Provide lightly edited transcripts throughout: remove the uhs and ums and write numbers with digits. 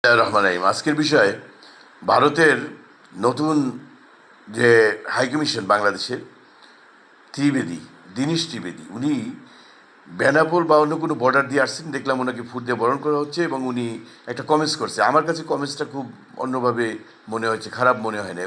রহমান রাহিম। আজকের বিষয় ভারতের নতুন যে হাইকমিশন বাংলাদেশের ত্রিবেদী, দীনেশ ত্রিবেদী, উনি বেনাপোল বা অন্য কোনো বর্ডার দিয়ে আসছেন, দেখলাম ওনাকে ফুল দিয়ে বরণ করা হচ্ছে এবং উনি একটা কমেন্টস করছে। আমার কাছে কমেন্টসটা খুব অন্যভাবে মনে হয়েছে, খারাপ মনে হয় না।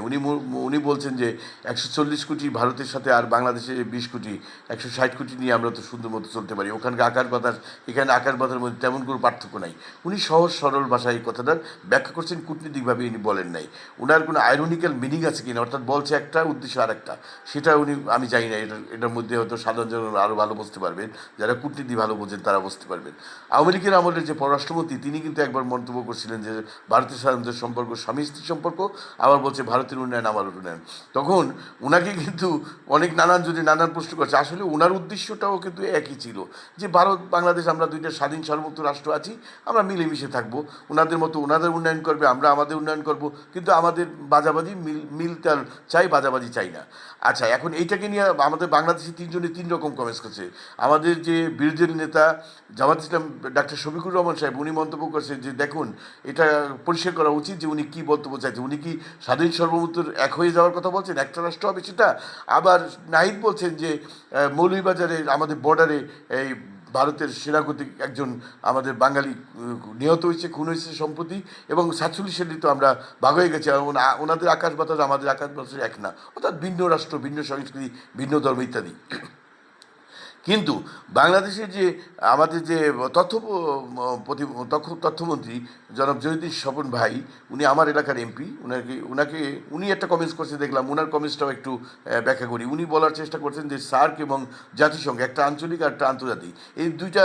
উনি বলছেন যে 140 কোটি ভারতের সাথে আর বাংলাদেশে 20 কোটি, 160 কোটি নিয়ে আমরা তো সুন্দর মতো চলতে পারি। ওখানকার আকার বাতাস, এখানে আকার বাতার মধ্যে তেমন কোনো পার্থক্য নাই। উনি সহজ সরল ভাষায় এই কথাটার ব্যাখ্যা করছেন, কূটনীতিকভাবে উনি বলেন নাই। ওনার কোনো আইরনিক্যাল মিনিং আছে কিনা, অর্থাৎ বলছে একটা উদ্দেশ্য আর একটা, সেটা আমি জানি না। এটার মধ্যে হয়তো সাধারণ জন আরও ভালো বুঝতে পারবেন, যারা কূটনীতি ভালো বোঝেন তারা বুঝতে পারবেন। আওয়ামী লীগের আমলের যে পররাষ্ট্রমন্ত্রী, তিনি কিন্তু একবার মন্তব্য করছিলেন যে ভারতের সাথে আমাদের সম্পর্ক স্বামী স্ত্রী সম্পর্ক, আবার বলছে ভারতের উন্নয়ন আমার উন্নয়ন। তখন ওনাকে কিন্তু অনেক নানান যদি নানান প্রশ্ন করছে। আসলে ওনার উদ্দেশ্যটাও কিন্তু একই ছিল, যে ভারত বাংলাদেশ আমরা দুইটা স্বাধীন সার্বভৌম রাষ্ট্র আছি, আমরা মিলেমিশে থাকবো। ওনাদের মতো ওনাদের উন্নয়ন করবে, আমরা আমাদের উন্নয়ন করব, কিন্তু আমাদের বাজাবাজি মিলতাল চাই, বাজাবাজি চাই না। আচ্ছা, এখন এইটাকে নিয়ে আমাদের বাংলাদেশে তিনজনে তিন রকম কমেন্টস করছে। আমাদের যে বিরোধী নেতা জামাত ইসলাম ডাক্তার শফিকুর রহমান সাহেব, উনি মন্তব্য করছেন যে দেখুন, এটা পরিষ্কার করা উচিত যে উনি কী বক্তব্য চাইছেন। উনি কি স্বাধীন সার্বভৌমত্বের এক হয়ে যাওয়ার কথা বলছেন, একটা রাষ্ট্র হবে সেটা? আবার নাহিদ বলছেন যে মৌলভীবাজারে আমাদের বর্ডারে এই ভারতের সেনা কর্তৃক একজন আমাদের বাঙালি নিহত হয়েছে, খুন হয়েছে সম্প্রতি, এবং 47 সালে তো আমরা ভাগ হয়ে গেছি। ওনাদের আকাশ বাতাস আমাদের আকাশ বাতাস এক না, অর্থাৎ ভিন্ন রাষ্ট্র, ভিন্ন সংস্কৃতি, ভিন্ন ধর্ম ইত্যাদি। কিন্তু বাংলাদেশের যে আমাদের যে তথ্যমন্ত্রী জনাব জহিরুদ্দিন স্বপন ভাই, উনি আমার এলাকার এমপি। উনি একটা কমেন্টস করছে, দেখলাম ওনার কমেন্টসটাও একটু ব্যাখ্যা করি। উনি বলার চেষ্টা করছেন যে সার্ক এবং জাতিসংঘ, একটা আঞ্চলিক আর একটা আন্তর্জাতিক, এই দুইটা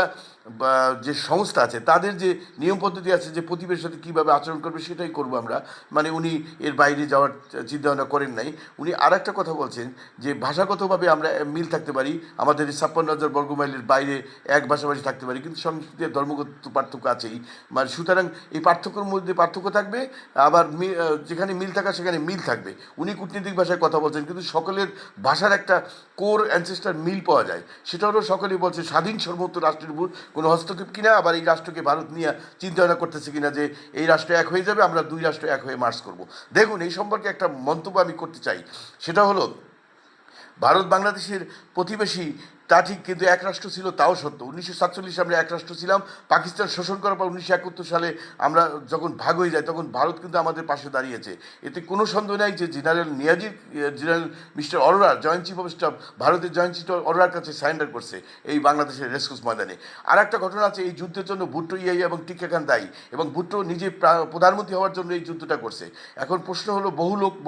যে সংস্থা আছে তাদের যে নিয়ম পদ্ধতি আছে, যে প্রতিবেশীর সাথে কীভাবে আচরণ করবে সেটাই করবো আমরা। মানে উনি এর বাইরে যাওয়ার চিন্তাভাবনা করেন নাই। উনি আর একটা কথা বলছেন যে ভাষাগতভাবে আমরা মিল থাকতে পারি, আমাদের এই 56,000 বর্গমাইলের বাইরে এক ভাষাভাষী থাকতে পারি, কিন্তু সংস্কৃতি ধর্মগত পার্থক্য আছেই। মানে সুতরাং এই পার্থক্যের মধ্যে পার্থক্য থাকবে, আবার যেখানে মিল থাকা সেখানে মিল থাকবে। উনি কূটনীতিক ভাষায় কথা বলছেন, কিন্তু সকলের ভাষার একটা কোর অ্যানসেস্টার মিল পাওয়া যায়। সেটা হলো সকলেই বলছে স্বাধীন সর্বত্র রাষ্ট্রের উপর কোনো হস্তক্ষেপ কিনা, আবার এই রাষ্ট্রকে ভারত নিয়ে চিন্তাভাবনা করতেছে কিনা যে এই রাষ্ট্র এক হয়ে যাবে, আমরা দুই রাষ্ট্র এক হয়ে মার্চ করব। দেখুন, এই সম্পর্কে একটা মন্তব্য আমি করতে চাই। সেটা হলো, ভারত বাংলাদেশের প্রতিবেশী তা ঠিক, কিন্তু এক রাষ্ট্র ছিল তাও সত্য। 1947 আমরা এক রাষ্ট্র ছিলাম। পাকিস্তান শোষণ করার পর 1971 সালে আমরা যখন ভাগ হয়ে যাই, তখন ভারত কিন্তু আমাদের পাশে দাঁড়িয়েছে। এতে কোনো সন্দেহ নাই যে general mister Arora, joint chief of staff, ভারতের জয়েন্ট চিফ অরোরার কাছে সারেন্ডার করছে এই বাংলাদেশের রেসকোর্স ময়দানে। আর একটা ঘটনা আছে, এই যুদ্ধের জন্য ভুট্টো, ইয়াহিয়া এবং টিক্কা খান দায়ী, এবং ভুট্টো নিজে প্রধানমন্ত্রী হওয়ার জন্য এই যুদ্ধটা করছে। এখন প্রশ্ন হলো,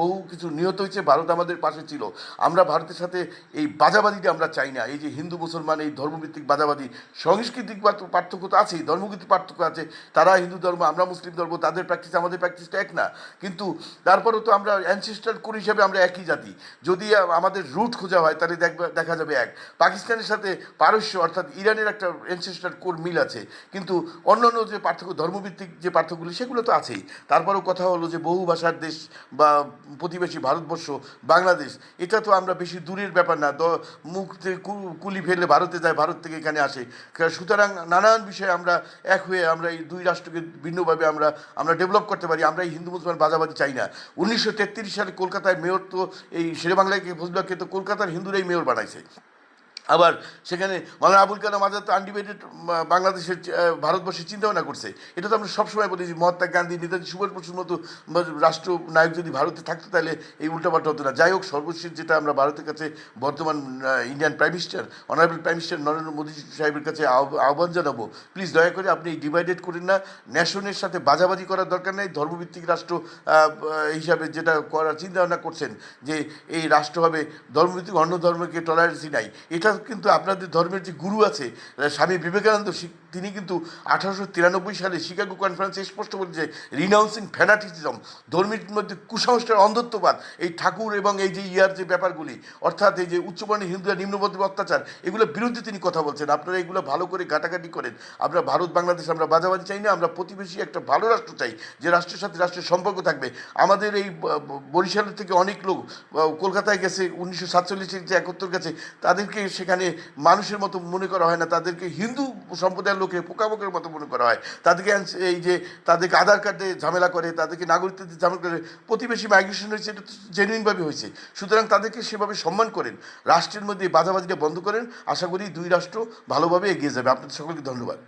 বহু কিছু নিহত হয়েছে, ভারত আমাদের পাশে ছিল। আমরা ভারতের সাথে এই বাজাবাদিটা আমরা চাই না। এই যে হিন্দু মুসলমান এই ধর্মভিত্তিক বাজাবাদী, সাংস্কৃতিক পার্থক্য তো আছেই, ধর্মভিত্তিক পার্থক্য আছে। তারা হিন্দু ধর্ম, আমরা মুসলিম ধর্ম, তাদের প্র্যাকটিস আমাদের প্র্যাকটিসটা এক না। কিন্তু তারপরেও তো আমরা অ্যানসেস্টার কোর হিসাবে আমরা একই জাতি। যদি আমাদের রুট খোঁজা হয় তাহলে দেখা যাবে এক। পাকিস্তানের সাথে পারস্য অর্থাৎ ইরানের একটা অ্যানসেস্টার কোর মিল আছে, কিন্তু অন্যান্য যে পার্থক্য, ধর্মভিত্তিক যে পার্থক্যগুলি, সেগুলো তো আছেই। তারপরেও কথা হলো যে বহু ভাষার দেশ বা প্রতিবেশী ভারতবর্ষ, বাংলাদেশ, এটা তো আমরা বেশি দূরের ব্যাপার না। মুখ থেকে কুলি ফেললে ভারতে যায়, ভারত থেকে এখানে আসে। সুতরাং নানান বিষয়ে আমরা এক হয়ে আমরা এই দুই রাষ্ট্রকে ভিন্নভাবে আমরা ডেভেলপ করতে পারি। আমরা এই হিন্দু মুসলমান বাজাবাজি চাই না। 1933 সালে কলকাতায় মেয়র তো এই শেরেবাংলাকে, ফজলুল্লাহকে তো কলকাতার হিন্দুরাই মেয়র বানাইছে। আবার সেখানে মাওলানা আবুল কালাম আজাদ তো আনডিবেটেড বাংলাদেশের ভারতবর্ষের চিন্তাভাবনা করছে। এটা তো আমরা সবসময় বলি যে মহাত্মা গান্ধী, নেতাজি সুভাষ বসুর মতো রাষ্ট্রনায়ক যদি ভারতে থাকতো তাহলে এই উল্টাপাল্টা হতো না। যাই হোক, সর্বশেষ যেটা আমরা ভারতের কাছে বর্তমান Indian prime minister, honourable prime minister Narendra Modi সাহেবের কাছে আহ্বান জানাবো, প্লিজ দয়া করে আপনি ডিভাইডেড করেন না। ন্যাশনের সাথে বাজাবাজি করার দরকার নেই। ধর্মভিত্তিক রাষ্ট্র হিসাবে যেটা করার চিন্তাভাবনা করছেন, যে এই রাষ্ট্র হবে ধর্মভিত্তিক, অন্য ধর্মকে টলারেন্সি নাই, এটা কিন্তু আপনাদের ধর্মের যে গুরু আছে স্বামী বিবেকানন্দ, তিনি কিন্তু 1893 সালে শিকাগো কনফারেন্সে স্পষ্ট বলেছে যে রিনাউন্সিং ফ্যানাটিসিজম, ধর্মের মধ্যে কুসংস্কার, অন্ধত্ববাদ, এই ঠাকুর এবং এই যে যে ব্যাপারগুলি, অর্থাৎ এই যে উচ্চবর্ণের হিন্দুরা নিম্নবর্ণের অত্যাচার, এগুলোর বিরুদ্ধে তিনি কথা বলছেন। আপনারা এগুলো ভালো করে ঘাটাঘাটি করেন। আমরা ভারত বাংলাদেশ আমরা বাজাবাজি চাই না, আমরা প্রতিবেশী একটা ভালো রাষ্ট্র চাই, যে রাষ্ট্রের সাথে রাষ্ট্রের সম্পর্ক থাকবে। আমাদের এই বরিশালের থেকে অনেক লোক কলকাতায় গেছে 1947 যে 71 গেছে, তাদেরকে সেখানে মানুষের মতো মনে করা হয় না, তাদেরকে হিন্দু সম্প্রদায়ের লোক লোকে পোকামাকড়ের মতো মনে করা হয়, তাদেরকে এই যে তাদেরকে আধার কার্ডে ঝামেলা করে, তাদেরকে নাগরিকত্বে ঝামেলা করে, প্রতিবেশী মাইগ্রেশন হয়েছে, এটা তো জেনুইনভাবে হয়েছে। সুতরাং তাদেরকে সেভাবে সম্মান করেন, রাষ্ট্রের মধ্যে এই বাধাবাধিটা বন্ধ করেন। আশা করি দুই রাষ্ট্র ভালোভাবে এগিয়ে যাবে। আপনাদের সকলকে ধন্যবাদ।